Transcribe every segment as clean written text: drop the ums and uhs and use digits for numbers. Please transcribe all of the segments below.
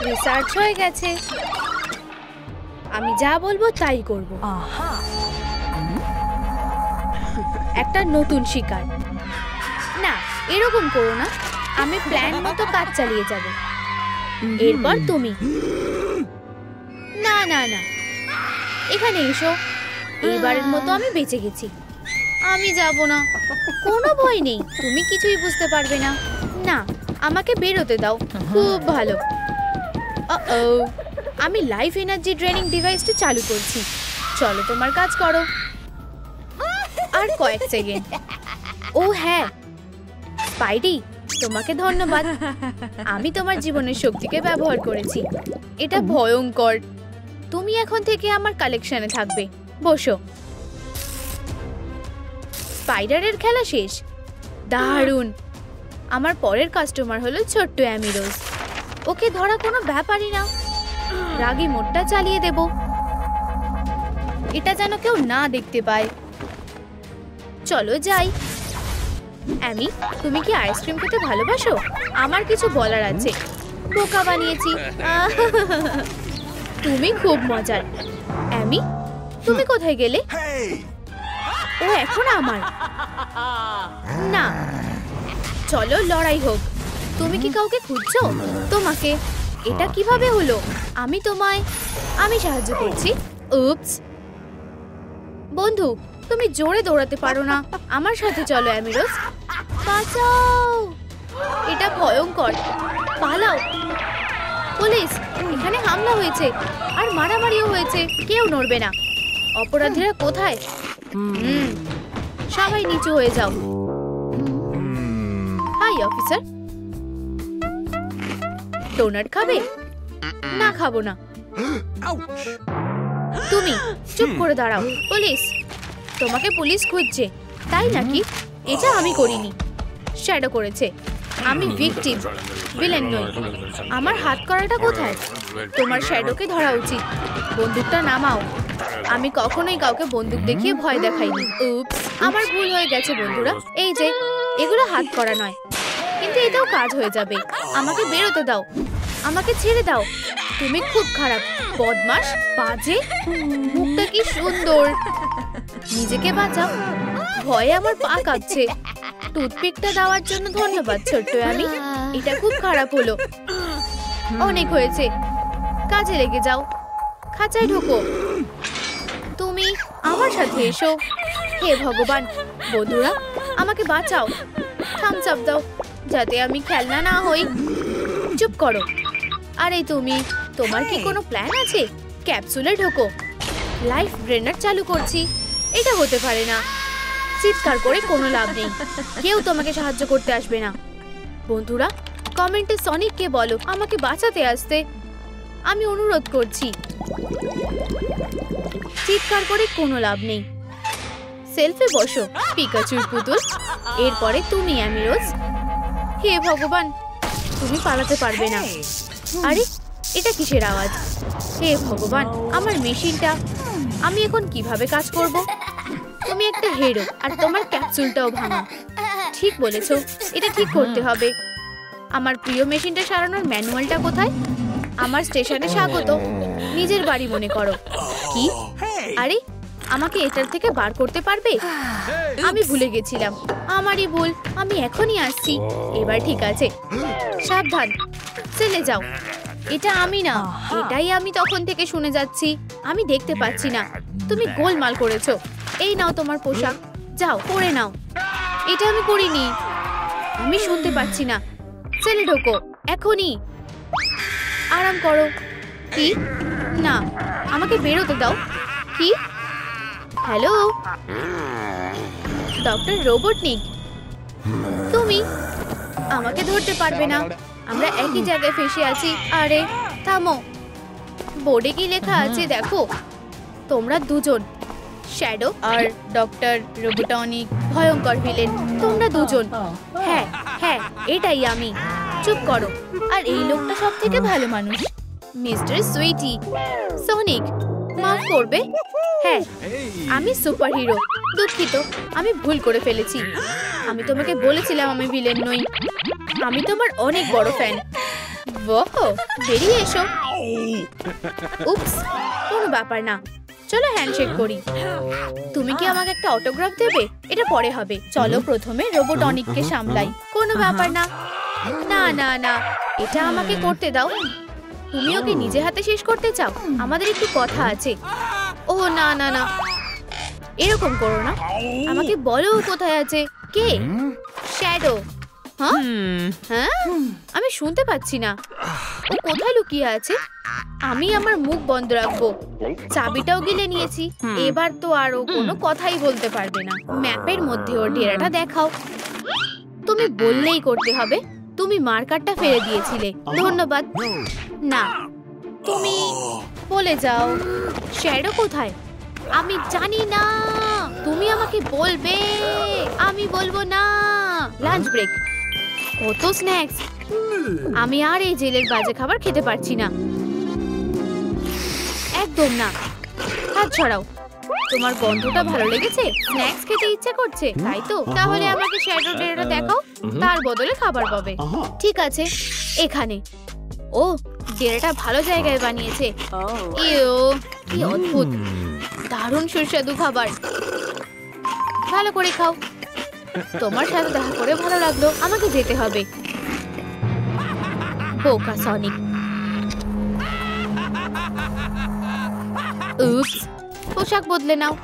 Research হয়ে গেছে, আমি যা বলবো তাই করব। একটা নতুন শিকার। না, এরকম করো না, আমি প্ল্যান মতো কাজ চালিয়ে যাব। এরপর তুমি। না না না, এখানে এসো। এইবারের মতো আমি বেঁচে গেছি। আমি যাব না, কোনো ভয় নেই, তুমি কিছুই বুঝতে পারবে না। না, আমাকে বেরোতে দাও। খুব ভালো। আমি লাইফ এনার্জি ড্রেনিং ডিভাইসটা চালু করছি। চলো তোমার কাজ করো। আর কয়েক সেকেন্ড। ও হ্যাঁ স্পাইডি, তোমাকে ধন্যবাদ। আমি তোমার জীবনের শক্তিকে ব্যবহার করেছি। এটা ভয়ঙ্কর। তুমি এখন থেকে আমার কালেকশনে থাকবে। বসো। স্পাইডারের খেলা শেষ। দারুণ। আমার পরের কাস্টমার হলো ছোট্ট অ্যামি রোজ। ওকে ধরা কোনো ব্যাপারই না। রাগী মোডটা চালিয়ে দেব, এটা যেন কেউ না দেখতে পায়। চলো যাই। অ্যামি, তুমি কি আইসক্রিম খেতে ভালোবাসো? আমার কিছু বলার আছে। বোকা বানিয়েছি। তুমি খুব মজার। অ্যামি, তুমি কোথায় গেলে? ও এখন আমার। না, চলো লড়াই হোক। তুমি কি কাউকে খুঁজছো? তোমাকে। এটা কিভাবে হলো? আমি সাহায্য করছি। উপস। বন্ধু, তুমি জোরে দৌড়াতে পারো না। আমার সাথে চলো অ্যামি রোজ। বাঁচাও, এটা ভয়ঙ্কর। পালাও। পুলিশ, এখানে হামলা হয়েছে আর মারামারিও হয়েছে। কেউ নড়বে না। অপরাধীরা কোথায়? সবাই নিচু হয়ে যাও। হাই অফিসার, ডোনাট খাবে? না, খাবো না। তুমি চুপ করে দাঁড়াও। পুলিশ, তোমাকে পুলিশ খুঁজছে। তাই নাকি? এটা আমি করিনি, শ্যাডো করেছে। আমি ভিকটিম, ভিলেন নই। আমার হাত করাটা কোথায়? তোমার শ্যাডোকে ধরা উচিত। বন্দুকটা নামাও। আমি কখনোই কাউকে বন্দুক দেখিয়ে ভয় দেখাইনি। উপস, আমার ভুল হয়ে গেছে বন্ধুরা। এই যে, এগুলো হাত করা নয়, কিন্তু এটাও কাজ হয়ে যাবে। আমাকে বেরোতে দাও। আমাকে ছেড়ে দাও। তুমি খুব খারাপ, বদমাশ, বাজে। মুখটা কি সুন্দর। নিজেকে বাঁচাও। ভয়ে আমার পা কাঁপছে। টুথপিকটা দেওয়ার জন্য ধন্যবাদ ছোট্ট অ্যামি। এটা খুব খারাপ হলো। অনেক হয়েছে, কাজে লেগে যাও। খাঁচায় ঢোকো। তুমি আমার সাথে এসো। হে ভগবান, বন্ধুরা আমাকে বাঁচাও। থামস আপ দাও যাতে আমি খেলনা না হই। চুপ করো। আরে তুমি, তোমার কি কোনো প্ল্যান আছে? ক্যাপসুলে ঢোকো। লাইফ ড্রেনার চালু করছি। এটা হতে পারে না। চিৎকার করে কোনো লাভ নেই। কেউ তোমাকে সাহায্য করতে আসবে না। বন্ধুরা কমেন্টে সনিককে বলো আমাকে বাঁচাতে আসতে। আমি অনুরোধ করছি। চিৎকার করে কোনো লাভ নেই। সেলফে বসো পিকাচুর পুতুল। এরপরে তুমি অ্যামি রোজ। হে ভগবান, তুমি পালাতে পারবে না। আরে এটা কিসের আওয়াজ? হে ভগবান, আমার মেশিনটা। আমি এখন কিভাবে কাজ করব? তুমি একটা হিরো আর তোমার ক্যাপসুলটাও ভাঙা। ঠিক বলেছো, এটা ঠিক করতে হবে। আমার প্রিয় মেশিনটা সারানোর ম্যানুয়ালটা কোথায়? আমার স্টেশনে স্বাগত। নিজের বাড়ি মনে করো। কি? আরে আমাকে এটার থেকে বার করতে পারবে? আমি ভুলে গেছিলাম, আমারই ভুল। আমি এখনই আসছি। এবার ঠিক আছে। সাবধান, চলে যাও। এটা আমি না, এটাই আমি তখন থেকে শুনে যাচ্ছি। আমি দেখতে পাচ্ছি না। তুমি গোলমাল করেছো। এই নাও তোমার পোশাক, যাও পরে নাও। এটা আমি করিনি। আমি শুনতে পাচ্ছি না। চলে ঢোকো এখনই। আরাম করো। কি? না, আমাকে বেরোতে দাও। কি? হ্যালো ডক্টর রোবটনিক, তুমি আমাকে ধরতে পারবে না। আমরা একই জায়গায় ফেসে আছি। আরে থামো। বোর্ডে কি লেখা আছে দেখো। তোমরা দুজন, শ্যাডো আর ডক্টর রোবটনিক, ভয়ঙ্কর ভিলেন। তোমরা দুজন। হ্যাঁ হ্যাঁ, এটাই আমি। চুপ করো। আর এই লোকটা সব থেকে ভালো মানুষ, মিস্টার সুইটি। সনিক, মাফ করবে? হ্যাঁ, আমি সুপার হিরো। দুঃখিত, আমি ভুল করে ফেলেছি। আমি তোমাকে বলেছিলাম আমি ভিলেন নই। আমি তোমার অনেক বড় ফ্যান। ওহ, বেরিয়ে এসো। উপস, কোনো ব্যাপার না, চলো হ্যান্ডশেক করি। তুমি কি আমাকে একটা অটোগ্রাফ দেবে? এটা পরে হবে, চলো প্রথমে রোবোটনিককে সামলাই। কোনো ব্যাপার না, না না না, এটা আমাকে করতে দাও। তুমি ওকে নিজে হাতে শেষ করতে চাও? আমাদের একটু কথা আছে। ও না না না, এরকম করো না। আমাকে বলো কোথায় আছে। কে? শ্যাডো। হ্যাঁ হ্যাঁ, আমি শুনতে পাচ্ছি না। ও কোথায় লুকিয়ে আছে? আমি আমার মুখ বন্ধ রাখবো। চাবিটাও গিলে নিয়েছি, এবার তো আর ও কোনো কথাই বলতে পারবে না। ম্যাপের মধ্যে ওর ডেরাটা দেখাও। তুমি বললেই করতে হবে। তুমি মার্কারটা ফেলে দিয়েছিলে, ধন্যবাদ। না, তুমি বলে যাও। শ্যাডো কোথায়? আমি জানি না, তুমি আমাকে বলবে। আমি বলবো না। লাঞ্চ ব্রেক, কত স্ন্যাক্স। আমি আর এই জেলের বাজে খাবার খেতে পারছি না, একদম না। হাত ছড়াও। তোমার গন্ধটা ভালো লেগেছে? স্ন্যাক্স খেতে ইচ্ছে করছে, তাই তো? তাহলে আমাকে শ্যাডো ডেরাটা দেখাও, তার বদলে খাবার পাবে। ঠিক আছে, এখানে। ও, ডেরাটা ভালো জায়গায় বানিয়েছে। ইয়ো, কি অদ্ভুত, দারুণ সুস্বাদু খাবার। ভালো করে খাও। তোমার সাথে দেখা করে ভালো লাগলো। আমাকে যেতে হবে। বোকা সনিক। উপস, পোশাক বদলে নাও।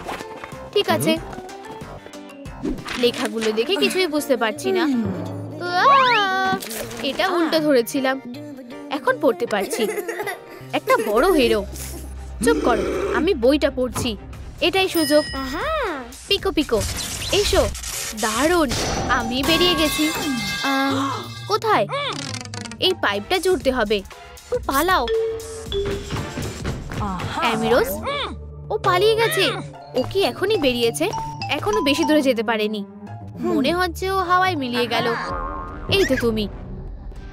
ঠিক আছে। লেখাগুলো দেখে কিছুই বুঝতে পারছি না। এটা উল্টো ধরেছিলাম, এখন পড়তে পারছি। একটা বড় হিরো। চুপ করো, আমি বইটা পড়ছি। এটাই সুযোগ। পিকো পিকো, এসো। দারুণ, আমি বেরিয়ে গেছি। কোথায়? এই পাইপটা জুড়তে হবে। পালাও। অ্যামিরোস, ও পালিয়ে গেছে। ও কি এখনই বেরিয়েছে? এখনো বেশি দূরে যেতে পারেনি। মনে হচ্ছে ও হাওয়ায় মিলিয়ে গেল। এই তো তুমি।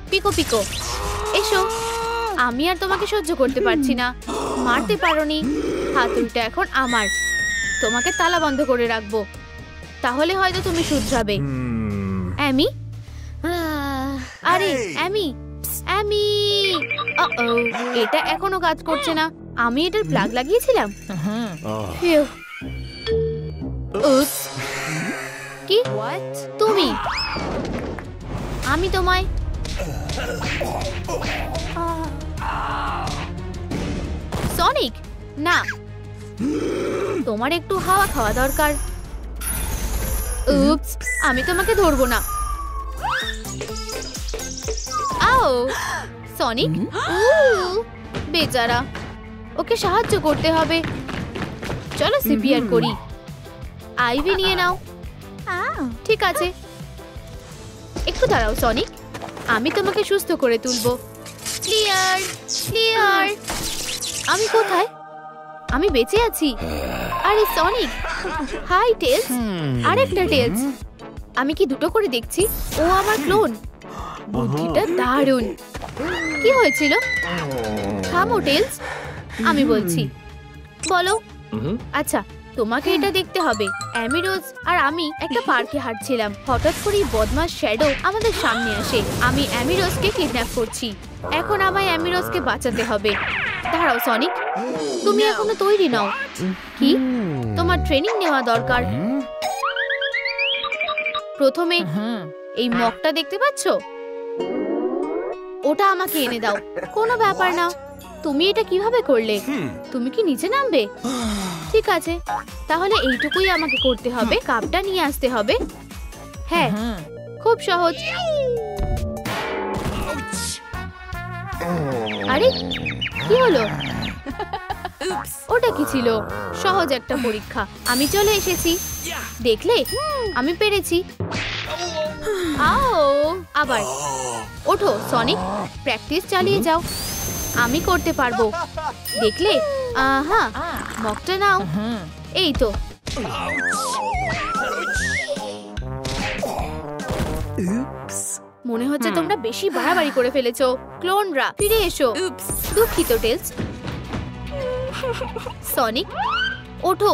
পিকো পিকো, এসো। আমি আর তোমাকে সহ্য করতে পারছি না। মারতে পারোনি। হাতুড়িটা এখন আমার। তোমাকে তালা বন্ধ করে রাখবো, তাহলে হয়তো তুমি শুধরাবে। অ্যামি, আরে অ্যামি, অ্যামি। এটা এখনো কাজ করছে না। আমি এটার প্লাগ লাগিয়েছিলাম। কি তুমি? আমি তোমায় সনিক, না, তোমার একটু হাওয়া খাওয়া দরকার। উপস, আমি তোমাকে ধরবো না। আও সনিক, বেচারা, ওকে সাহায্য করতে হবে। চলো সিপিআর করি। আইভি নিয়ে নাও। ঠিক আছে, একটু দাঁড়াও সনিক, আমি তোমাকে সুস্থ করে তুলবো। Clear clear. আমি কোথায়? আমি বেঁচে আছি। আরে সনিক, হাই টেলস। আরেকটা টেলস। আমি কি দুটো করে দেখছি? ও আমার ক্লোন। বুদ্ধিটা দারুণ। কি হয়েছিল? থামো টেলস, আমি বলছি। বলো। আচ্ছা, তোমাকে এটা দেখতে হবে। অ্যামিরোজ আর আমি একটা পার্কে হাঁটছিলাম। হঠাৎ করেই বদমাশ শ্যাডো আমাদের সামনে আসে। আমি অ্যামিরোজকে কিডন্যাপ করছি। এখন আমায় অ্যামিরোজকে বাঁচাতে হবে। দাঁড়াও সনিক, তুমি এখনো তৈরি নও। কি? তোমার ট্রেনিং নেওয়া দরকার। প্রথমে এই মগটা দেখতে পাচ্ছ? ওটা আমাকে এনে দাও। কোনো ব্যাপার না। তুমি এটা কিভাবে করলে? তুমি কি নিচে নামবে? ঠিক আছে, তাহলে এইটুকুই আমাকে করতে হবে। কাপটা নিয়ে আসতে হবে। হ্যাঁ, খুব সহজ। আরে কি হলো? ওটা কি ছিল? সহজ একটা পরীক্ষা। আমি চলে এসেছি। দেখলে, আমি পেরেছি। আও, আবার ওঠো সনিক, প্র্যাকটিস চালিয়ে যাও। আমি করতে পারবো। দেখলে? হ্যাঁ, মগটা নাও। এই তো। মনে হচ্ছে তোমরা বেশি বাড়াবাড়ি করে ফেলেছো। ক্লোনরা, ফিরে এসো। দুঃখিত টেলস। সনিক, ওঠো।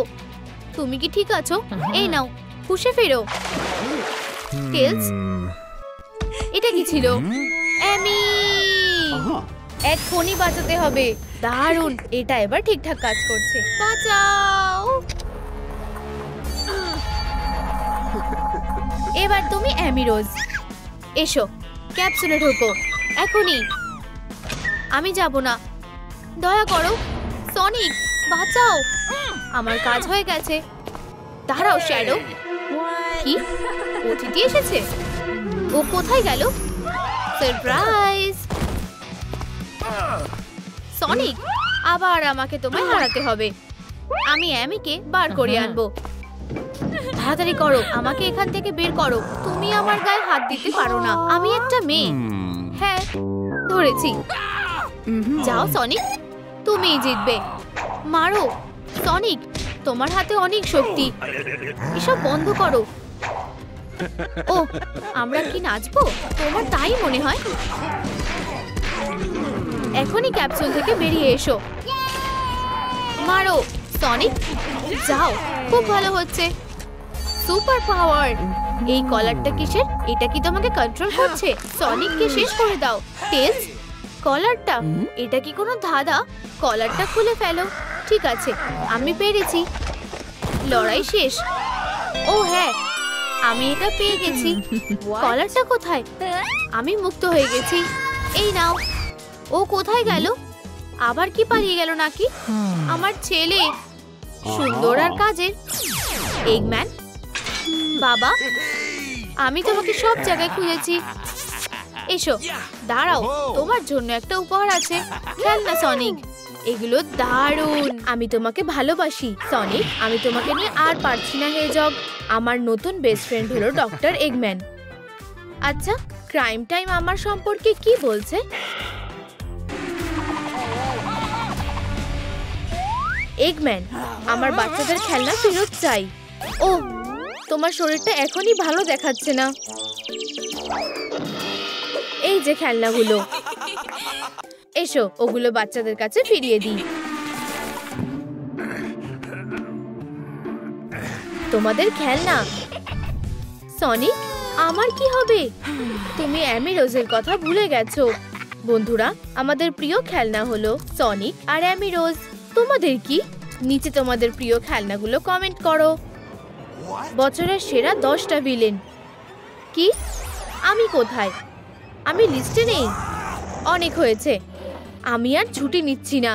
তুমি কি ঠিক আছো? এই নাও, হুঁশে ফেরো। টেলস, এটা কি ছিল? অ্যামি, এক্ষুনি বাঁচাতে হবে। দারুণ, এটা এবার ঠিকঠাক কাজ করছে। বাঁচাও। এবার তুমি অ্যামি রোজ, এসো ক্যাপসুলে ঢোকো এখনই। আমি যাব না, দয়া করো। সনিক বাঁচাও, আমার কাজ হয়ে গেছে। দাঁড়াও শ্যাডো। কি অতিথি এসেছে? ও কোথায় গেল? সারপ্রাইজ! সনিক, আবার আমাকে তোমায় হারাতে হবে। আমি অ্যামিকে বার করে আনবো। তাড়াতাড়ি করো, আমাকে এখান থেকে বের করো। তুমি আমার গায়ে হাত দিতে পারো না, আমি একটা মেয়ে। হ্যাঁ ধরেছি। যাও সনিক, তুমিই জিতবে। মারো সনিক, তোমার হাতে অনেক শক্তি। এসব বন্ধ করো। ও, আমরা কি নাচবো? তোমার তাই মনে হয়? এখনই ক্যাপসুল থেকে বেরিয়ে এসো। মারো সনিক, যাও। খুব ভালো হচ্ছে। Super power. এই কলারটা কিসের? এটা কি তোমাকে কন্ট্রোল করছে? সনিককে শেষ করে দাও। টেলস, কলারটা, এটা কি কোনো ধাঁধা? কলারটা খুলে ফেলো। ঠিক আছে, আমি পেরেছি। লড়াই শেষ। ও হ্যাঁ, আমি এটা পেয়ে গেছি। কলারটা কোথায়? আমি মুক্ত হয়ে গেছি। এই নাও। ও কোথায় গেল? আবার কি পালিয়ে গেল নাকি? আমার ছেলে, সুন্দর আর কাজের। এগম্যান বাবা, আমি তোমাকে সব জায়গায় খুঁজেছি। এসো, দাঁড়াও, তোমার জন্য একটা উপহার আছে। খেলনা সনিক, এগুলো দারুণ। আমি তোমাকে ভালোবাসি সনিক, আমি তোমাকে নিয়ে আর পারছি না হেজগ। আমার নতুন বেস্ট ফ্রেন্ড হলো ডক্টর এগম্যান। আচ্ছা, ক্রাইম টাইম আমার সম্পর্কে কি বলছে? এগম্যান, আমার বাচ্চাদের খেলনা ফেরত চাই। ও, তোমার শরীরটা এখনই ভালো দেখাচ্ছে না। এই যে খেলনাগুলো, এসো ওগুলো বাচ্চাদের কাছে ফিরিয়ে দিই। তোমাদের খেলনা। সনিক, আমার কি হবে? তুমি অ্যামি রোজের কথা ভুলে গেছো। বন্ধুরা, আমাদের প্রিয় খেলনা হলো সনিক আর অ্যামি রোজ। তোমাদের কি? নিচে তোমাদের প্রিয় খেলনাগুলো কমেন্ট করো। বছরের সেরা 10টা ভিলেন। কি? আমি কোথায়? আমি লিস্টে নেই। অনেক হয়েছে, আমি আর ছুটি নিচ্ছি না।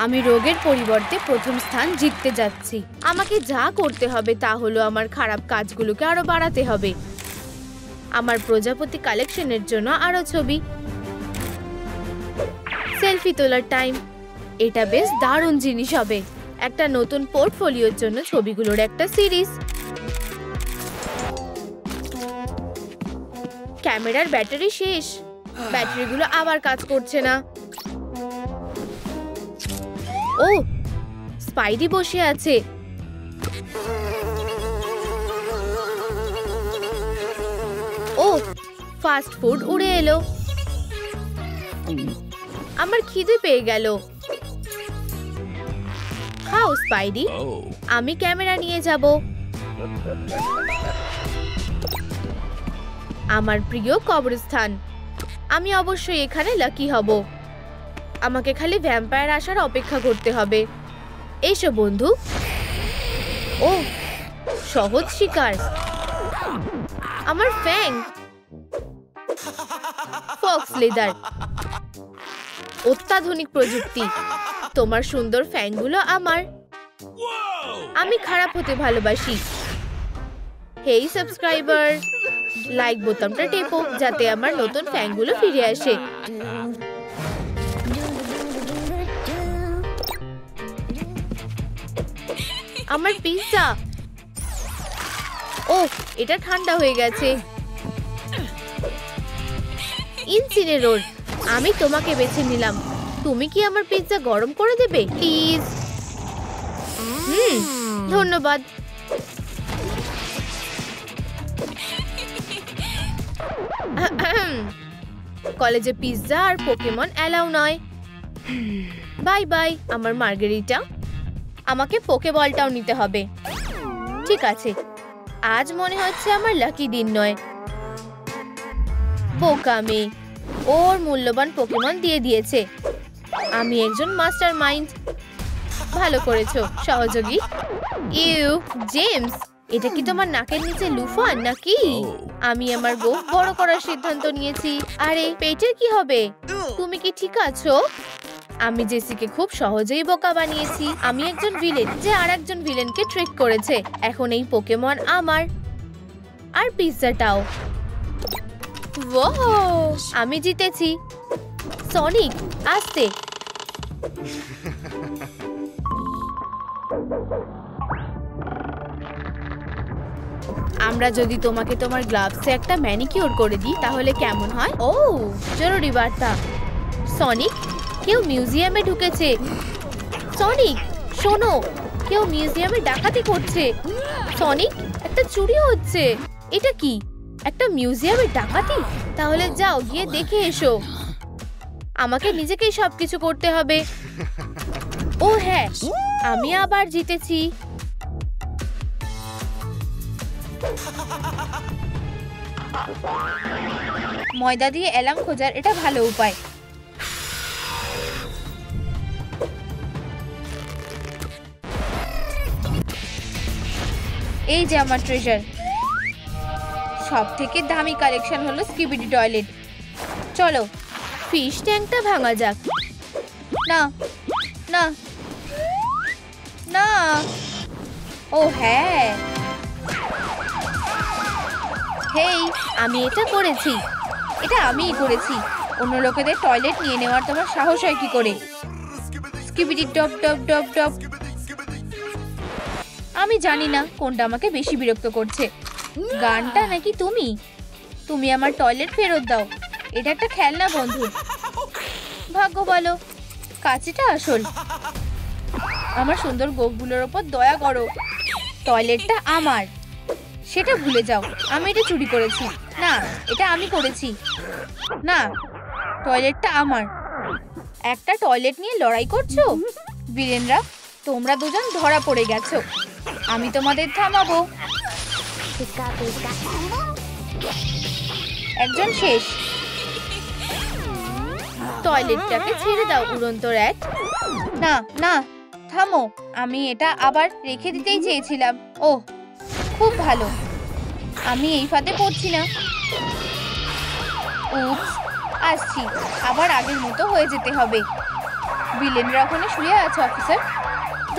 আমি রোগের পরিবর্তে প্রথম স্থান জিততে যাচ্ছি। আমাকে যা করতে হবে তা হলো আমার খারাপ কাজগুলোকে আরো বাড়াতে হবে। আমার প্রজাপতি কালেকশনের জন্য আরো ছবি। সেলফি তোলার টাইম। এটা বেশ দারুণ জিনিস হবে। একটা নতুন পোর্টফোলিওর জন্য ছবিগুলোর একটা সিরিজ। ক্যামেরার ব্যাটারি শেষ। ব্যাটারিগুলো আবার কাজ করছে না। ও, স্পাইডি বসে আছে। ও, ফাস্ট ফুড উড়ে এলো। আমার খিদে পেয়ে গেল। খাও স্পাইডি, আমি ক্যামেরা নিয়ে যাব। আমার প্রিয় কবরস্থান। আমি অবশ্যই এখানে লাকি হব। আমাকে খালি ভ্যাম্পায়ার আসার অপেক্ষা করতে হবে। এসো বন্ধু। ও, সহজ শিকার। আমার ফ্যাং। Fox leather. অত্যাধুনিক প্রযুক্তি। তোমার সুন্দর ফ্যাংগুলো আমার। আমি খারাপ হতে ভালোবাসি। হেই সাবস্ক্রাইবার, লাইক বোতামটা টেপো যাতে আমার নতুন ফ্যাংগুলো ফিরে আসে। আমার পিৎজা। ও, এটা ঠান্ডা হয়ে গেছে। ইনসিনেরোর, আমি তোমাকে বেছে নিলাম। তুমি কি আমার পিৎজা গরম করে দেবে প্লিজ? ধন্যবাদ। কলেজে পিৎজা আর পোকেমন অ্যালাউ নয়। বাই বাই আমার মার্গারিটা। আমাকে পোকেবলটাও নিতে হবে। ঠিক আছে, আজ মনে হচ্ছে আমার লাকি দিন নয়। বোকা মেয়ে, ওর মূল্যবান পোকেমন দিয়ে দিয়েছে। আমি একজন মাস্টার মাইন্ড। ভালো করেছো সহযোগী। ইউ জেমস, এটা কি তোমার নাকের নিচে লুফান নাকি? আমি আমার গোঁফ বড় করার সিদ্ধান্ত নিয়েছি। আরে পেটের কি হবে? তুমি কি ঠিক আছো? আমি জেসিকে খুব সহজেই বোকা বানিয়েছি। আমি একজন ভিলেন যে আরেকজন ভিলেনকে ট্রিক করেছে। এখন এই পোকেমন আমার। আর পিৎজাটাও। ওয়াও, আমি জিতেছি। সনিক আস্তে। আমরা যদি তোমাকে তোমার গ্লাভসে একটা ম্যানিকিউর করে দিই তাহলে কেমন হয়? ও জরুরি বার্তা। সনিক, কেউ মিউজিয়ামে ঢুকেছে। সনিক শোনো, কেউ মিউজিয়ামে ডাকাতি করছে। সনিক, একটা চুরি হচ্ছে। এটা কি? একটা মিউজিয়ামে ডাকাতি? তাহলে যাও গিয়ে দেখে এসো। আমাকে নিজেকেই সবকিছু করতে হবে। ও হ্যাঁ, আমি আবার জিতেছি। ময়দা দিয়ে অ্যালার্ম খোঁজার এটা ভালো উপায়। এই যে আমার ট্রেজার। সব থেকে দামি কালেকশন হলো স্কিবিডি টয়লেট। চলো ফিশ ট্যাঙ্কটা ভাঙা যাক। না না না, ও হ্যাঁ, হেই আমি এটা করেছি। এটা আমিই করেছি। অন্য লোকেদের টয়লেট নিয়ে নেওয়ার তোমার সাহস হয় কি করে? Skibidi top top top top. আমি জানি না কোনটা আমাকে বেশি বিরক্ত করছে, গানটা নাকি তুমি। তুমি আমার টয়লেট ফেরত দাও। এটা একটা খেলনা বন্ধু। ভাগ্য বলো, কাছেটা আসল। আমার সুন্দর গোফগুলোর ওপর দয়া করো। টয়লেটটা আমার, সেটা ভুলে যাও। আমি এটা চুরি করেছি না, এটা আমি করেছি না। টয়লেটটা আমার। একটা টয়লেট নিয়ে লড়াই করছো? বীরেনরা, তোমরা দুজন ধরা পড়ে গেছো। আমি তোমাদের থামাবো। একজন শেষ। টয়লেটটাকে ছেড়ে দাও উড়ন্ত র‍্যাট। না না, থামো। আমি এটা আবার রেখে দিতেই চেয়েছিলাম। ওহ খুব ভালো, আমি এই ফাঁদে পড়ছি না। উপস, আসছি। আবার আগের মতো হয়ে যেতে হবে। ভিলেনরা ওখানে শুয়ে আছে অফিসার।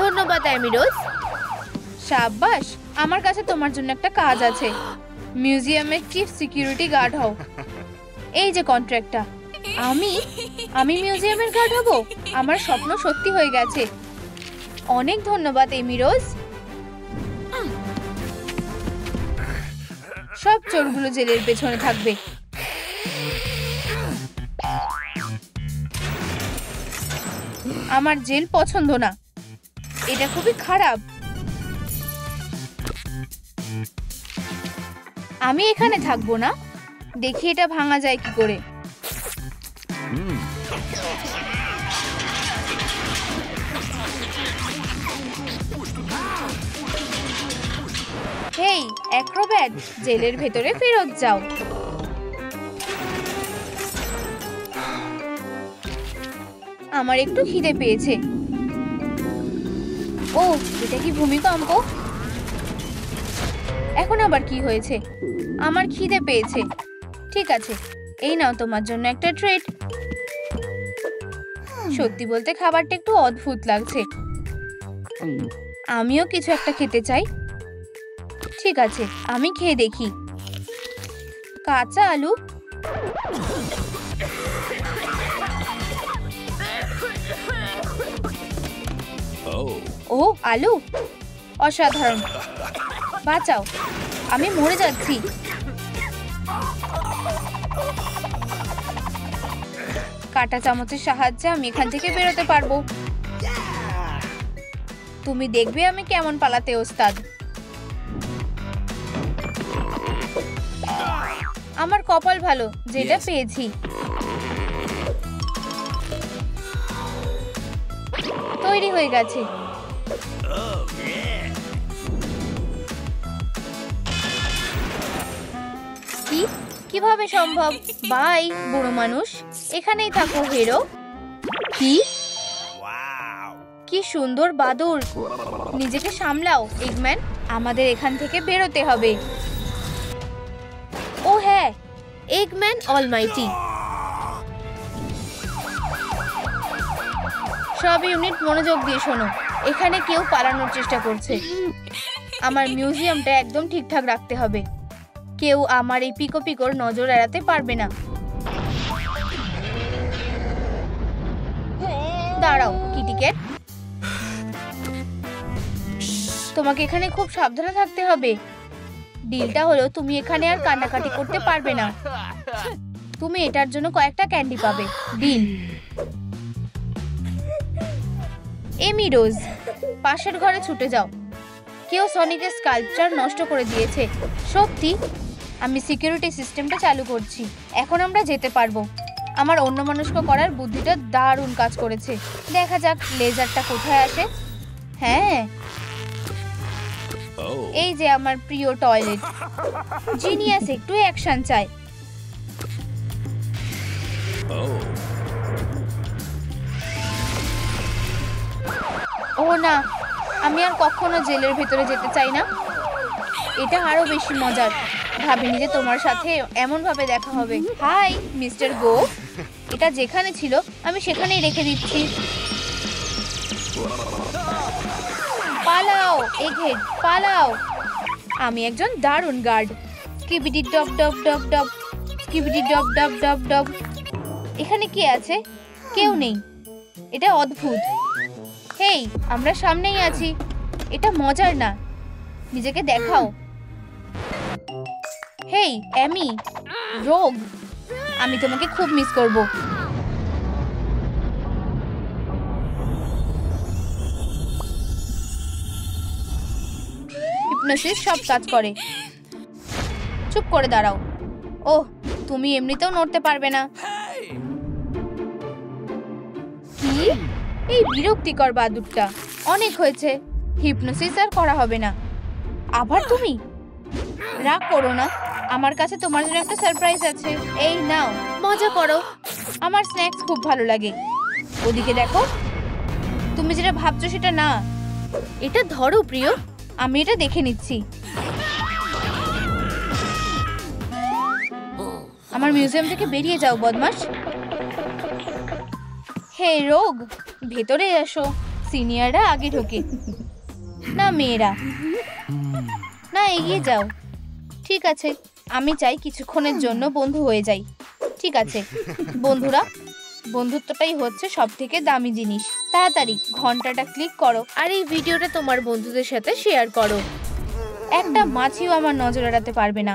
ধন্যবাদ অ্যামিরোজ। সাব্বাস, আমার কাছে তোমার জন্য একটা কাজ আছে। মিউজিয়ামের চিফ সিকিউরিটি গার্ড হও। এই যে কন্ট্রাক্টটা। আমি আমি মিউজিয়ামের গার্ড হব? আমার স্বপ্ন সত্যি হয়ে গেছে। অনেক ধন্যবাদ এমিরোজ। সব চোরগুলো জেলের পেছনে থাকবে। আমার জেল পছন্দ না, এটা খুবই খারাপ। আমি এখানে থাকবো না। দেখি এটা ভাঙা যায় কি করে। হেই অ্যাক্রোব্যাট, জেলের ভেতরে ফেরত যাও। আমার একটু খিদে পেয়েছে। ও এটা কি ভূমিকম্প? এখন আবার কি হয়েছে? আমার খিদে পেয়েছে। ঠিক আছে, এই নাও তোমার জন্য একটা ট্রিট। সত্যি বলতে খাবারটা একটু অদ্ভুত লাগছে। আমিও কিছু একটা খেতে চাই। ঠিক আছে, আমি খেয়ে দেখি। কাঁচা আলু। ও আলু, অসাধারণ। বাঁচাও, আমি মরে যাচ্ছি। কাঁটা চামচের সাহায্যে আমি এখান থেকে বেরোতে পারবো। তুমি দেখবে আমি কেমন পালাতে ওস্তাদ। আমার কপাল ভালো যেটা পেয়েছি। তৈরি হয়ে গেছে। কি কিভাবে সম্ভব? বাই বুড়ো মানুষ, এখানেই থাকো হিরো। কি কি সুন্দর বাদুর! নিজেকে সামলাও এগম্যান, আমাদের এখান থেকে বেরোতে হবে। ও হ্যাঁ, এগম্যান অলমাইটি। সব ইউনিট মনোযোগ দিয়ে শোনো, এখানে কেউ পালানোর চেষ্টা করছে। আমার মিউজিয়ামটা একদম ঠিকঠাক রাখতে হবে। কেউ আমার এই পিকো পিকোর নজর এড়াতে পারবে না। দাঁড়াও কিটিক্যাট, তোমাকে এখানে খুব সাবধানে থাকতে হবে। ডিলটা হলো তুমি এখানে আর কান্নাকাটি করতে পারবে না। তুমি এটার জন্য কয়েকটা ক্যান্ডি পাবে। ডিল। এমি রোজ, পাশের ঘরে ছুটে যাও। কেউ সনিকের স্কাল্পচার নষ্ট করে দিয়েছে। সত্যি? আমি সিকিউরিটি সিস্টেমটা চালু করছি। এখন আমরা যেতে পারবো। আমার অন্যমনস্ক করার বুদ্ধিটা দারুণ কাজ করেছে। দেখা যাক লেজারটা কোথায় আসে। হ্যাঁ, এই যে আমার প্রিয় টয়লেট। জিনিয়াস একটু অ্যাকশন চাই। ও না, আমি আর কখনো জেলের ভেতরে যেতে চাই না। এটা আরো বেশি মজার। ভাবিনি যে তোমার সাথে এমন ভাবে দেখা হবে। হাই মিস্টার গো, এটা যেখানে ছিল আমি সেখানেই রেখে দিচ্ছি। পালাও এগহেড, পালাও। আমি একজন দারুণ guard. Skibidi dop dop dop dop, skibidi dop dop dop dop. এখানে কি আছে? কেউ নেই। এটা অদ্ভুত। হেই, আমরা সামনেই আছি। এটা মজার না। নিজেকে দেখাও। হেই অ্যামি, রোগ, আমি তোমাকে খুব মিস করব। হিপনোসিস সব কাজ করে। চুপ করে দাঁড়াও। ওহ, তুমি এমনিতেও নড়তে পারবে না। কি? এই বিরক্তিকর বাদুড়টা। অনেক হয়েছে। হিপনোসিস আর করা হবে না। আবার তুমি? রাগ করো না, আমার কাছে তোমার জন্য একটা সারপ্রাইজ আছে। এই নাও, মজা করো। আমার স্ন্যাক্স খুব ভালো লাগে। ওদিকে দেখো। তুমি যেটা ভাবছো সেটা না। এটা ধরো প্রিয়, আমি এটা দেখে নিচ্ছি। আমার মিউজিয়াম থেকে বেরিয়ে যাও বদমাশ। হে রোগ, ভেতরে এসো। সিনিয়ররা আগে ঢোকে না, মেয়েরা। না, এগিয়ে যাও। ঠিক আছে, আমি চাই কিছুক্ষণের জন্য বন্ধু হয়ে যাই। ঠিক আছে বন্ধুরা, বন্ধুত্বটাই হচ্ছে সব থেকে দামি জিনিস। তাড়াতাড়ি ঘন্টাটা ক্লিক করো আর এই ভিডিওটা তোমার বন্ধুদের সাথে শেয়ার করো। একটা মাছিও আমার নজর এড়াতে পারবে না।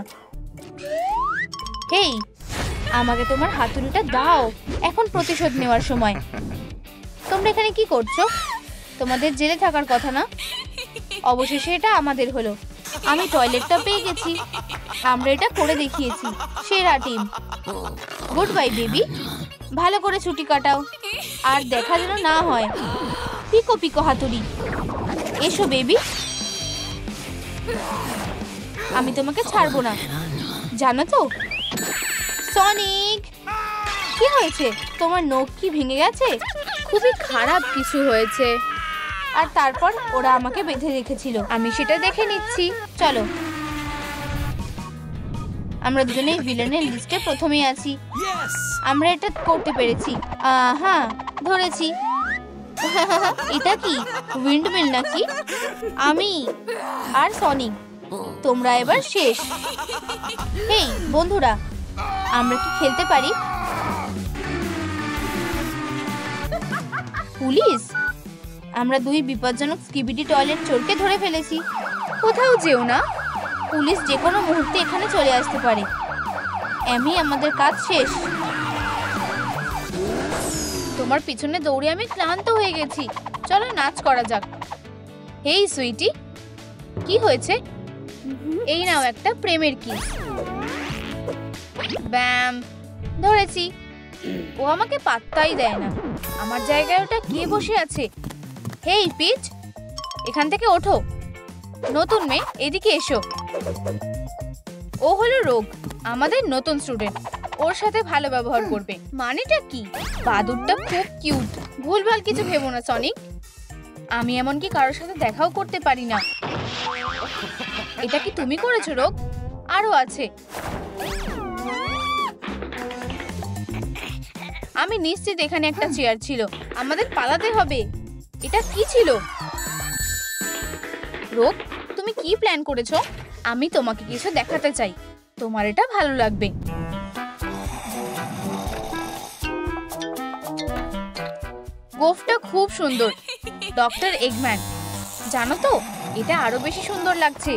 হেই, আমাকে তোমার হাতুড়িটা দাও। এখন প্রতিশোধ নেওয়ার সময়। তোমরা এখানে কি করছো? তোমাদের জেলে থাকার কথা না? অবশেষে এটা আমাদের হলো। আমি টয়লেটটা পেয়ে গেছি। আমরা এটা করে দেখিয়েছি। সেরা টিম। গুড বাই বেবি, ভালো করে ছুটি কাটাও। আর দেখা যেন না হয়। পিকো পিকো হাতুড়ি, এসো বেবি। আমি তোমাকে ছাড়বো না, জানো তো? সনিক, কি হয়েছে? তোমার নখ কি ভেঙে গেছে? খুবই খারাপ কিছু হয়েছে। আর তারপর ওরা আমাকে বেঁধে রেখেছিল, আমি সেটা দেখে নিচ্ছি। চলো, আমরা দুজনেই ভিলেনের লিস্টে প্রথমেই আছি। আমরা এটা করতে পেরেছি। হ্যাঁ, ধরেছি। এটা কি উইন্ডমিল নাকি? আমি আর সনিক, তোমরা এবার শেষ। হেই বন্ধুরা, আমরা কি খেলতে পারি? পুলিশ, আমরা দুই বিপজ্জনক স্কিবিডি টয়লেট চোরকে ধরে ফেলেছি। কোথাও যেও না, পুলিশ যে কোনো মুহূর্তে এখানে চলে আসতে পারে। এমনি আমাদের কাজ শেষ। তোমার পিছনে দৌড়ে আমি ক্লান্ত হয়ে গেছি। চলো নাচ করা যাক। হেই সুইটি, কি হয়েছে? এই নাও একটা প্রেমের কিস। ব্যাম, ধরেছি। ও আমাকে পাত্তাই দেয় না। আমার জায়গায় ওটা কে বসে আছে? হেই পিচ, এখান থেকে ওঠো। নতুন মেয়ে, এদিকে এসো। ও হলো রোগ। আমাদের নতুন স্টুডেন্ট, ওর সাথে ভালো ব্যবহার করবে। মানেটা কি? বাদুরটা খুব কিউট, ভুলভাল কিছু ভেবো না সনিক। আমি এমনকি কারোর সাথে দেখাও করতে পারি না। এটা কি তুমি করেছো রোগ? আরো আছে। আমি নিশ্চিত এখানে একটা চেয়ার ছিল। আমাদের পালাতে হবে। এটা কি ছিল? রোগ, তুমি কি প্ল্যান করেছো? আমি তোমাকে কিছু দেখাতে চাই, তোমার এটা ভালো লাগবে। গোফটা খুব সুন্দর, ডক্টর এগম্যান। জানো তো, এটা আরো বেশি সুন্দর লাগছে।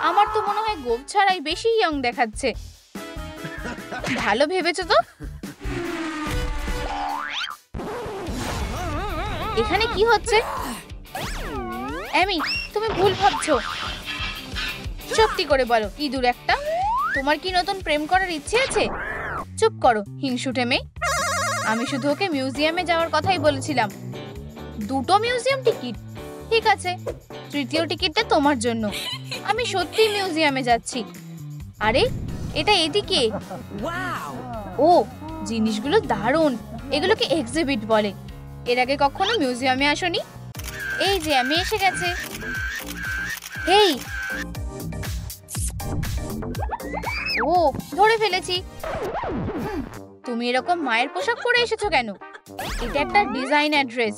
আমার তো মনে হয় গোফ ছাড়াই বেশি ইয়ং দেখাচ্ছে। ভালো ভেবেছো তো? এখানে কি হচ্ছে? এমি, তুমি ভুল ভাবছো। সত্যি করে বলো, ইঁদুর একটা। তোমার কি নতুন প্রেম করার ইচ্ছে আছে? চুপ করো হিংসুটে মেয়ে। আমি শুধু ওকে মিউজিয়ামে যাওয়ার কথাই বলেছিলাম। দুটো মিউজিয়াম টিকিট? ঠিক আছে, তৃতীয় টিকিটটা তোমার জন্য। আমি সত্যিই মিউজিয়ামে যাচ্ছি। আরে, এটা এদিকে। ও, জিনিসগুলো দারুণ। এগুলোকে এক্সিবিট বলে। এর আগে কখনো মিউজিয়ামে আসোনি? এই যে আমি এসে গেছে। হেই, ও ধরে ফেলেছি। তুমি এরকম মায়ের পোশাক পরে এসেছো কেন? এটা একটা ডিজাইনার ড্রেস।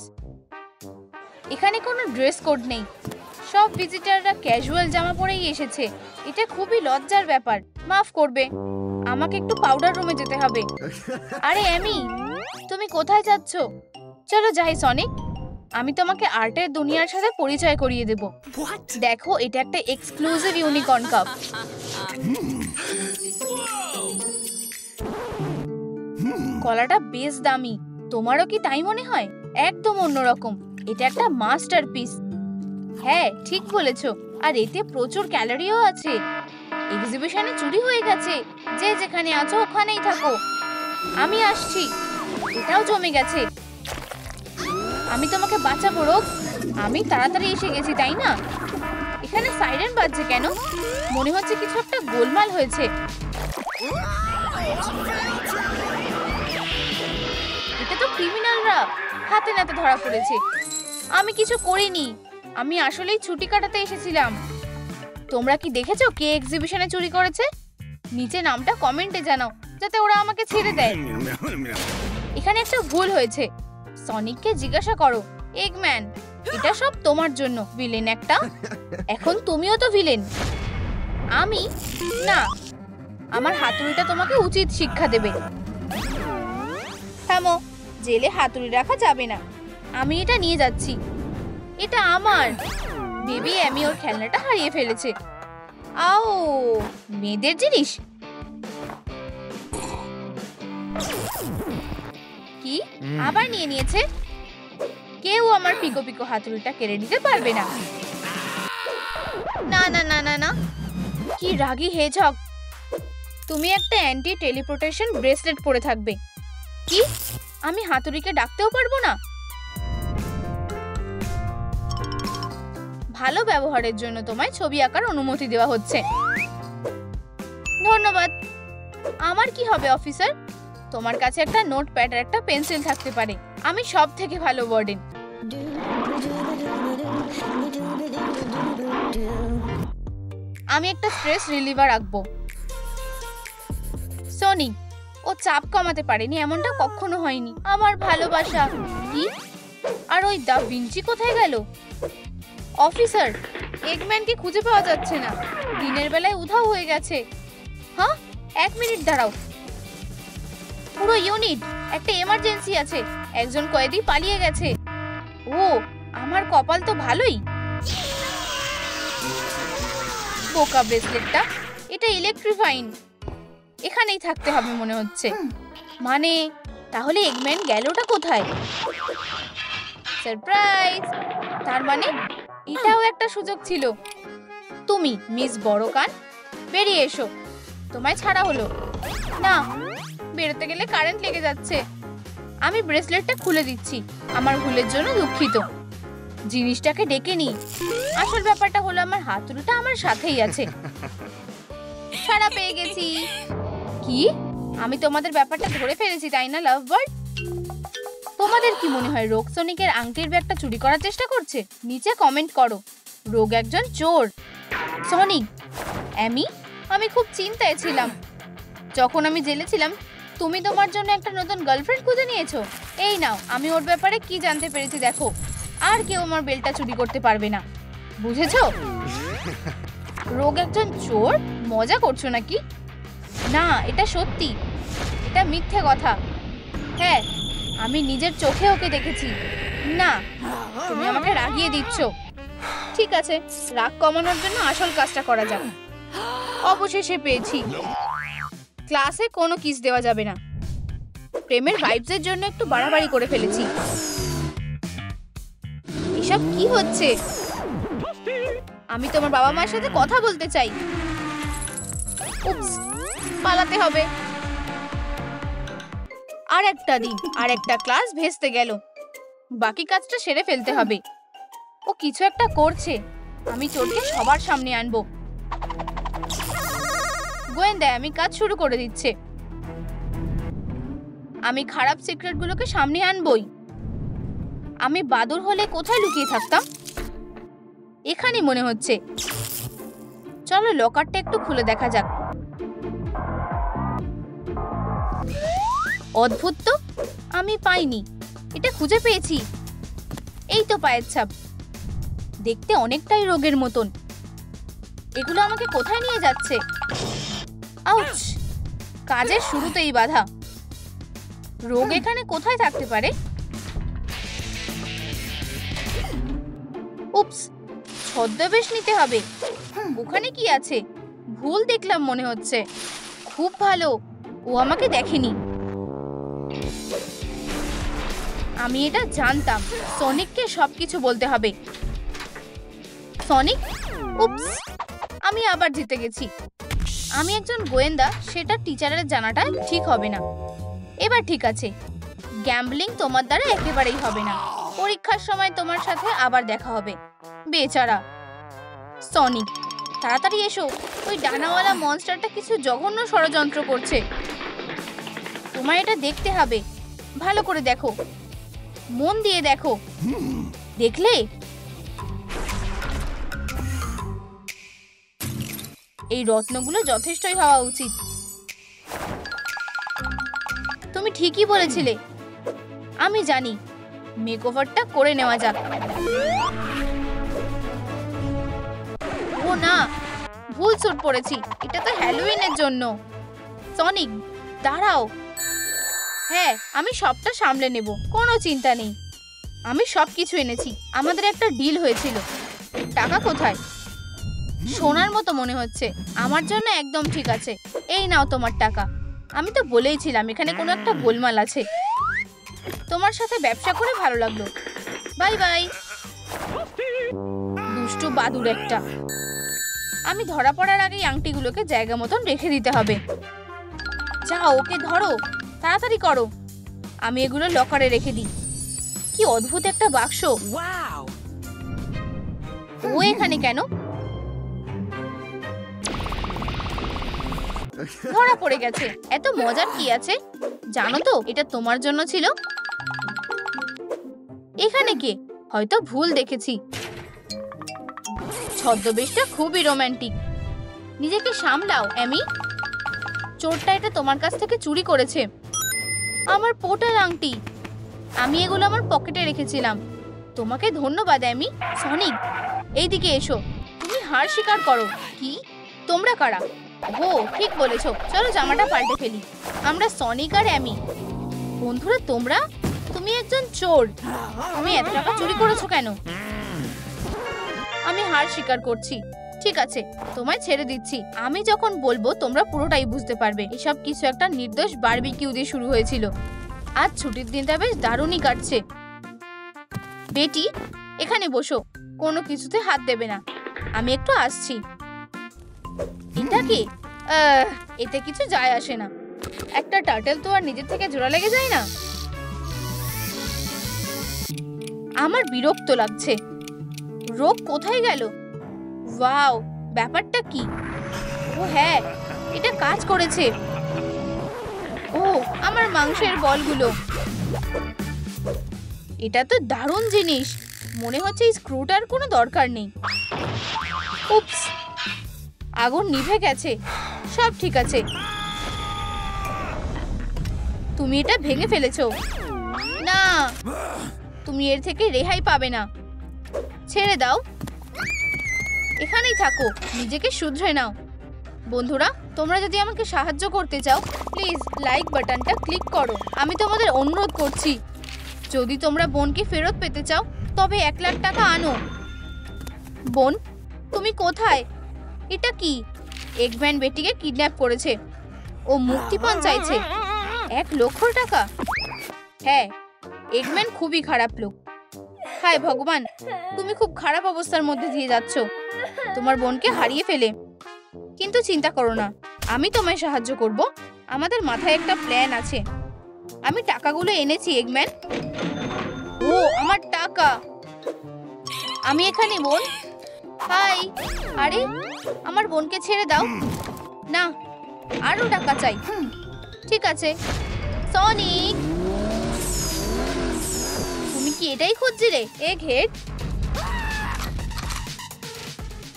এখানে কোনো ড্রেস কোড নেই। সব ভিজিটাররা ক্যাজুয়াল জামা পরেই এসেছে। এটা খুবই লজ্জার ব্যাপার। মাফ করবে, আমাকে একটু পাউডার রুমে যেতে হবে। আরে এমি, তুমি কোথায় যাচ্ছ? চলো যাই সনিক, আমি তোমাকে আর্টের দুনিয়ার সাথে পরিচয় করিয়ে দেব। দেখো, এটা একটা এক্সক্লুসিভ ইউনিকর্ন কাপ। কলাটা বেশ দামি। তোমারও কি তাই মনে হয়? একদম অন্যরকম। এটা একটা মাস্টারপিস। হ্যাঁ, ঠিক বলেছো। আর এতে প্রচুর ক্যালোরিও আছে। এক্সিবিশনে চুরি হয়ে গেছে। যে যেখানে আছো ওখানেই থাকো, আমি আসছি। এটাও জমে গেছে। আমি তোমাকে বাঁচাবো রোগ। আমি তাড়াতাড়ি এসে গেছি, তাই না? এখানে সাইরেন বাজছে কেন? মনে হচ্ছে কিছু একটা গোলমাল হয়েছে। এটা তো ক্রিমিনালরা হাতে নাতে ধরা পড়েছে। আমি কিছু করিনি। আমি আসলেই ছুটি কাটাতে এসেছিলাম। তোমরা কি দেখেছো কে এক্সিবিশনে চুরি করেছে? নিচে নামটা কমেন্টে জানাও, যাতে ওরা আমাকে ছেড়ে দেয়। এখানে একটা ভুল হয়েছে। সনিককে জিজ্ঞাসা করো। এগম্যান, এটা সব তোমার জন্য, ভিলেন একটা। এখন তুমিও তো ভিলেন। আমি না, আমার হাতুড়িটা তোমাকে উচিত শিক্ষা দেবে। থামো, জেলে হাতুড়ি রাখা যাবে না। আমি এটা নিয়ে যাচ্ছি। এটা আমার। বেবি আমি ওর খেলনাটা হারিয়ে ফেলেছে। আও, মেয়েদের জিনিস। কি আবার নিয়ে নিয়েছে? কেউ আমার পিকো পিকো হাতুড়িটা কেড়ে নিতে পারবে না। না না না না না, কি রাগী হেজহগ। তুমি একটা অ্যান্টি টেলিপোর্টেশন ব্রেসলেট পরে থাকবে। কি, আমি হাতুড়িকে ডাকতেও পারবো না? ভালো ব্যবহারের জন্য তোমায় ছবি আঁকার অনুমতি দেওয়া হচ্ছে। ধন্যবাদ। আমার কি হবে অফিসার? তোমার কাছে একটা নোটপ্যাড আর একটা পেন্সিল থাকতে পারে। আমি সব থেকে ভালো ওয়ার্ডেন। আমি একটা স্ট্রেস রিলিভার আঁকবো। সনি, ও চাপ কমাতে পারেনি এমনটা কখনো হয়নি। আমার ভালোবাসা। কি? আর ওই দা ভিঞ্চি কোথায় গেল? অফিসার, এগম্যানকে খুঁজে পাওয়া যাচ্ছে না। দিনের বেলায় উধাও হয়ে গেছে। হ্যাঁ, 1 মিনিট দাঁড়াও। পুরো ইউনিট, একটা এমার্জেন্সি আছে। একজন কয়েদি পালিয়ে গেছে। ও, আমার কপাল তো ভালোই। বোকা ব্রেসলেটটা, এটা ইলেকট্রিফাইং। এখানেই থাকতে হবে মনে হচ্ছে। মানে, তাহলে এগম্যান গেলটা কোথায়? সারপ্রাইজ! তার মানে এটাও একটা সুযোগ ছিল। তুমি মিস বড়কান, বেরিয়ে এসো। তোমায় ছাড়া হলো না। বেরোতে গেলে কারেন্ট লেগে যাচ্ছে। আমি ব্রেসলেটটা খুলে দিচ্ছি। আমার ভুলের জন্য দুঃখিত। জিনিসটাকে ডেকে নি। আসল ব্যাপারটা হলো আমার হাতুড়িটা আমার সাথেই আছে। ছাড়া পেয়ে গেছি। কি? আমি তোমাদের ব্যাপারটা ধরে ফেলেছি তাই না লাভ বার্ড? তোমাদের কি মনে হয় রোগ সনিকের আংটির ব্যাগটা চুরি করার চেষ্টা করছে? নিচে কমেন্ট করো। রোগ একজন চোর। সনিক, আমি খুব চিন্তায় ছিলাম। যখন আমি জেলে ছিলাম তুমি তোমার জন্য একটা নতুন গার্লফ্রেন্ড খুঁজে নিয়েছো। এই নাও, আমি ওর ব্যাপারে কি জানতে পেরেছি দেখো। আর কেউ আমার বেলটা চুরি করতে পারবে না, বুঝেছো? রোগ একজন চোর? মজা করছো নাকি? না, এটা সত্যি। এটা মিথ্যে কথা। হ্যাঁ, আমি নিজের চোখে ওকে দেখেছি। না, তুমি আমাকে রাগিয়ে দিচ্ছ। ঠিক আছে, রাগ কমানোর জন্য আসল কাজটা করা যাক। অবশেষে পেয়েছি। ক্লাসে কোনো কিস দেওয়া যাবে না। প্রেমের ভাইবসের জন্য একটু বাড়াবাড়ি করে ফেলেছি। এসব কি হচ্ছে? আমি তোমার বাবা মায়ের সাথে কথা বলতে চাই। উপস, পালাতে হবে। আর একটা দিন, আর একটা ক্লাস ভেস্তে গেল। বাকি কাজটা সেরে ফেলতে হবে। ও কিছু একটা করছে। আমি চোরকে সবার সামনে আনবো। গোয়েন্দা আমি কাজ শুরু করে দিচ্ছে। আমি খারাপ সিক্রেটগুলোকে সামনে আনবই। আমি বাদুড় হলে কোথায় লুকিয়ে থাকতাম? এখানেই মনে হচ্ছে। চলো লকারটা একটু খুলে দেখা যাক। অদ্ভুত তো, আমি পাইনি। এটা খুঁজে পেয়েছি। এই তো পায়ের ছাপ। দেখতে অনেকটাই রোগের মতন। এগুলো আমাকে কোথায় নিয়ে যাচ্ছে? আউচ! কাজের শুরুতেই বাধা। রোগ এখানে কোথায় থাকতে পারে? উপস, ছদ্মবেশ নিতে হবে। ওখানে কি আছে? ভুল দেখলাম মনে হচ্ছে। খুব ভালো, ও আমাকে দেখেনি। আমি এটা জানতাম। সনিককে সবকিছু বলতে হবে। সনিক, উপস, আমি আবার জিতে গেছি। আমি একজন গোয়েন্দা, সেটা টিচারের জানাটা ঠিক হবে না। এবার ঠিক আছে। গ্যাম্বলিং তোমার দ্বারা একেবারেই হবে না। পরীক্ষার সময় তোমার সাথে আবার দেখা হবে। বেচারা সনিক, তাড়াতাড়ি এসো। ওই ডানাওয়ালা মনস্টারটা কিছু জঘন্য ষড়যন্ত্র করছে। তোমার এটা দেখতে হবে। ভালো করে দেখো, মন দিয়ে দেখো। দেখলে? এই রত্নগুলো যথেষ্টই হওয়া উচিত। তুমি ঠিকই বলেছিলে। আমি জানি। মেকওভারটা করে নেওয়া যাক। ও না, ভুল স্যুট পরেছি। এটা তো হ্যালোউইনের জন্য। সনিক, দাঁড়াও। হ্যাঁ, আমি সবটা সামলে নেব, কোনো চিন্তা নেই। আমি সবকিছু এনেছি। আমাদের একটা ডিল হয়েছিল। টাকা কোথায়? সোনার মতো মনে হচ্ছে। আমার জন্য একদম ঠিক আছে। এই নাও তোমার টাকা। আমি তো বলেইছিলাম এখানে কোনো একটা গোলমাল আছে। তোমার সাথে ব্যবসা করে ভালো লাগলো। Bye bye. দুষ্টু বাদুড় একটা। আমি ধরা পড়ার আগেই আংটিগুলোকে জায়গা মতন রেখে দিতে হবে। যাও, ওকে ধরো, তাড়াতাড়ি করো। আমি এগুলো লকারে রেখে দিই। কি অদ্ভুত একটা বাক্স। ও এখানে কেন? ধরা পড়ে গেছে। এত মজার কি আছে জানো তো? এটা তোমার জন্য ছিল। এখানে কে? হয়তো ভুল দেখেছি। ছদ্মবেশটা খুবই রোমান্টিক। নিজেকে সামলাও অ্যামি। চোরটা এটা তোমার কাছ থেকে চুরি করেছে। আমার পোটার আংটি। আমি এগুলো আমার পকেটে রেখেছিলাম। তোমাকে ধন্যবাদ অ্যামি। সনিক, এইদিকে এসো। তুমি হার স্বীকার করো। কি? তোমরা কারা? ও, ঠিক বলেছো। চলো জামাটা পাল্টে ফেলি। আমরা সনিক আর অ্যামি। বন্ধুরা তোমরা? তুমি একজন চোর। তুমি এত টাকা চুরি করেছো কেন? আমি হার স্বীকার করছি। ঠিক আছে, তোমায় ছেড়ে দিচ্ছি। আমি যখন বলবো তোমরা পুরোটাই বুঝতে পারবে। এসব কিছু একটা নির্দোষ বারবিকিউ দিয়ে শুরু হয়েছিল। আজ ছুটির দিনটা বেশ দারুণই কাটছে। বেটি, এখানে বসো। কোনো কিছুতে হাত দেবে না। আমি একটু আসছি। এটা কি? এতে কিছু যায় আসে না। একটা টার্টেল তো আর নিজের থেকে জোড়া লেগে যায় না। আমার বিরক্ত লাগছে। রোগ কোথায় গেল? ওয়াও, ব্যাপারটা কি? ও হ্যাঁ, এটা কাজ করেছে। ও, আমার মাংসের বলগুলো। এটা তো দারুণ জিনিস। মনে হচ্ছে এই স্ক্রুটার কোনো দরকার নেই। উপস, আগুন নিভে গেছে। সব ঠিক আছে। তুমি এটা ভেঙে ফেলেছো। না, তুমি এর থেকে রেহাই পাবে না। ছেড়ে দাও, এখানেই থাকো, নিজেকে শুধরে নাও। বন্ধুরা, তোমরা যদি আমাকে সাহায্য করতে চাও, প্লিজ লাইক বাটনটা ক্লিক করো। আমি তোমাদের অনুরোধ করছি, যদি তোমরা বোনকে ফেরত পেতে চাও তবে 1 লাখ টাকা আনো। বোন, তুমি কোথায়? এটা কি? এগম্যান বেটিকে কিডন্যাপ করেছে। ও মুক্তিপণ চাইছে। 1 লক্ষ টাকা? হ্যাঁ, এগম্যান খুবই খারাপ লোক। হায় ভগবান, তুমি খুব খারাপ অবস্থার মধ্যে দিয়ে যাচ্ছ তোমার বোনকে হারিয়ে ফেলে। কিন্তু চিন্তা করো না, আমি তোমায় সাহায্য করব। আমাদের মাথায় একটা প্ল্যান আছে। আমি টাকাগুলো এনেছি এগম্যান। ও, আমার টাকা। আমি এখানে বোন। হাই। আরে, আমার বোনকে ছেড়ে দাও না, আরো টাকা চাই। ঠিক আছে সনিক, তুমি কি এটাই খুঁজছিলে? এগ হেড,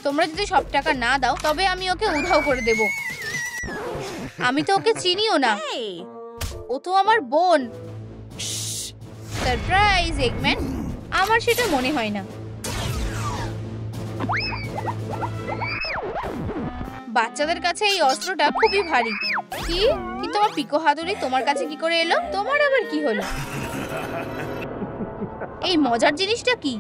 তোমরা যদি সব টাকা না দাও তবে আমি ওকে উধাও করে দেব। আমি তো ওকে চিনিও না। ও তো আমার বোন। সারপ্রাইজ এগম্যান, আমার সেটা মনে হয় না। বাচ্চাদের কাছে এই অস্ত্রটা খুবই ভারী। কি? কিন্তু আমার পিকো হাতুড়ি তোমার কাছে কি করে এলো? তোমার আবার কি হলো? এই মজার জিনিসটা কি?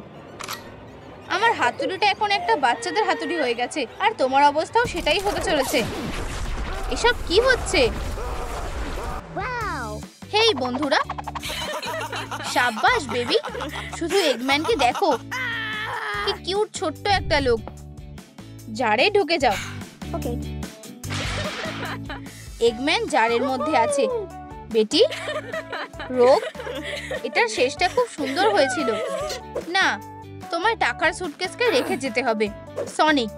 আমার হাতুড়িটা এখন একটা বাচ্চাদের হাতুড়ি হয়ে গেছে, আর তোমার অবস্থাও সেটাই হতে চলেছে। এসব কি হচ্ছে? হেই বন্ধুরা, সাব্বাস বেবি। শুধু এগম্যানকে দেখো, কি কিউট ছোট্ট একটা লোক। জারে ঢুকে যাও। ওকে। এগম্যান জারের মধ্যে আছে। বেটি, রোগ, এটার শেষটা খুব সুন্দর হয়েছিল। না, তোমার টাকার সুটকেসকে রেখে যেতে হবে। সনিক,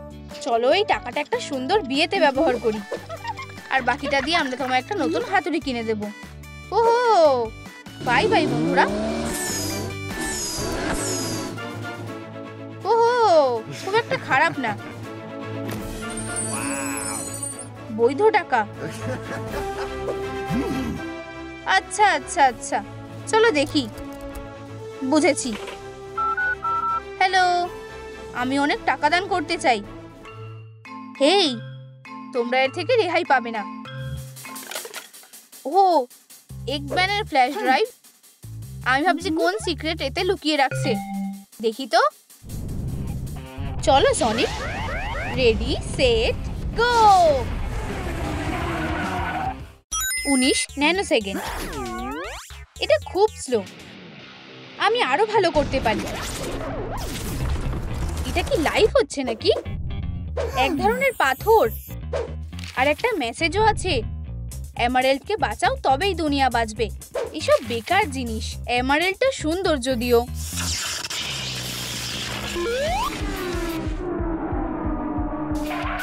চলো এই টাকাটা একটা সুন্দর বিয়েতে ব্যবহার করি, আর বাকিটা দিয়ে আমরা তোমায় একটা নতুন হাতুড়ি কিনে দেব। ওহো, বাই বাই বন্ধুরা। ওহো, খুব একটা খারাপ না। বৈধ টাকা। আচ্ছা আচ্ছা আচ্ছা, চলো দেখি। বুঝেছি। হ্যালো, আমি অনেক টাকা দান করতে চাই। হেই, তোমরা এর থেকে রেহাই পাবে না। ও, এগম্যানের ফ্ল্যাশ ড্রাইভ। আমি ভাবছি কোন সিক্রেট এতে লুকিয়ে রাখছে। দেখি তো। চলো Sonic, ready set go. 19 nanosecond. এটা খুব স্লো। আমি আরো ভালো করতে পারি। এটা কি লাইভ হচ্ছে নাকি? এক ধরনের পাথর, আর একটা মেসেজও আছে। এমারেল্ডকে বাঁচাও তবেই দুনিয়া বাঁচবে। এসব বেকার জিনিস। এমারেল্ডটা সুন্দর যদিও।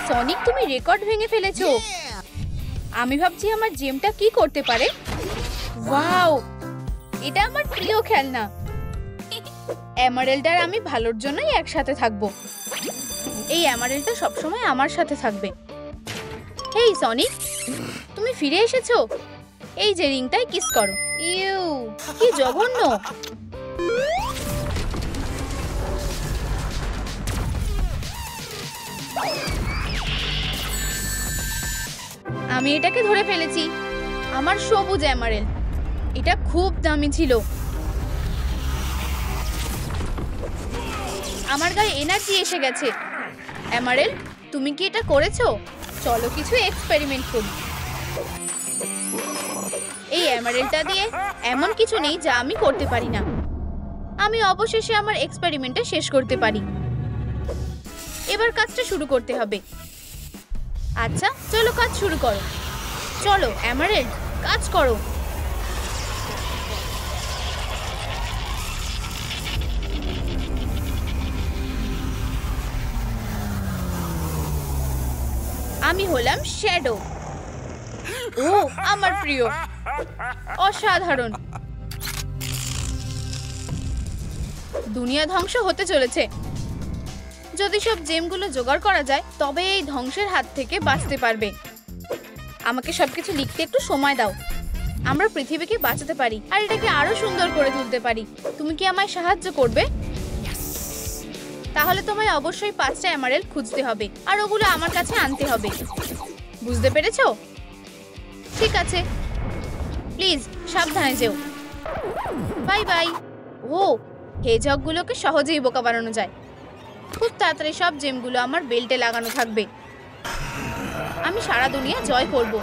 সনিক, তুমি রেকর্ড ভেঙে ফেলেছো। আমি ভাবছি আমার জেমটা কি করতে পারে। ওয়াও, এটা আমার প্রিয় খেলনা। এমারেল্ড আর আমি ভালোর জন্যই একসাথে থাকবো। এই এমারেল্ডটা সবসময় আমার সাথে থাকবে। হেই সনিক, তুমি ফিরে এসেছো। এই যে রিংটাই কিস করো। ইউ, কি জঘন্য। আমি এটাকে ধরে ফেলেছি। আমার সবুজ এমারেল্ড। এটা খুব দামি ছিল। আমার গায়ে এনার্জি এসে গেছে। এমারেল্ড, তুমি কি এটা করেছো? চলো কিছু এক্সপেরিমেন্ট করি। এই এমারেল্ডটা দিয়ে এমন কিছু নেই যা আমি করতে পারি না। আমি অবশেষে আমার এক্সপেরিমেন্টটা শেষ করতে পারি। এবার কাজটা শুরু করতে হবে। আচ্ছা, চলো কাজ শুরু করো। চলো এমারেল্ড, কাজ করো। আমি হলাম শ্যাডো। ও আমার প্রিয়, অসাধারণ। দুনিয়া ধ্বংস হতে চলেছে। যদি সব জেমগুলো জোগাড় করা যায় তবে এই ধ্বংসের হাত থেকে বাঁচতে পারবে। আমাকে সবকিছু লিখতে একটু সময় দাও। আমরা পৃথিবীকে বাঁচাতে পারি আর এটাকে আরো সুন্দর করে তুলতে পারি। তুমি কি আমায় সাহায্য করবে? তাহলে তোমায় অবশ্যই 5টা এমারেল্ড খুঁজতে হবে আর ওগুলো আমার কাছে আনতে হবে। বুঝতে পেরেছো? ঠিক আছে, প্লিজ সাবধানে যেও। Bye bye. ও, হেজহগগুলোকে সহজেই বোকা বানানো যায়। খুব তাড়াতাড়ি সব জেমগুলো আমার বেল্টে লাগানো থাকবে। আমি সারা দুনিয়া জয় করব।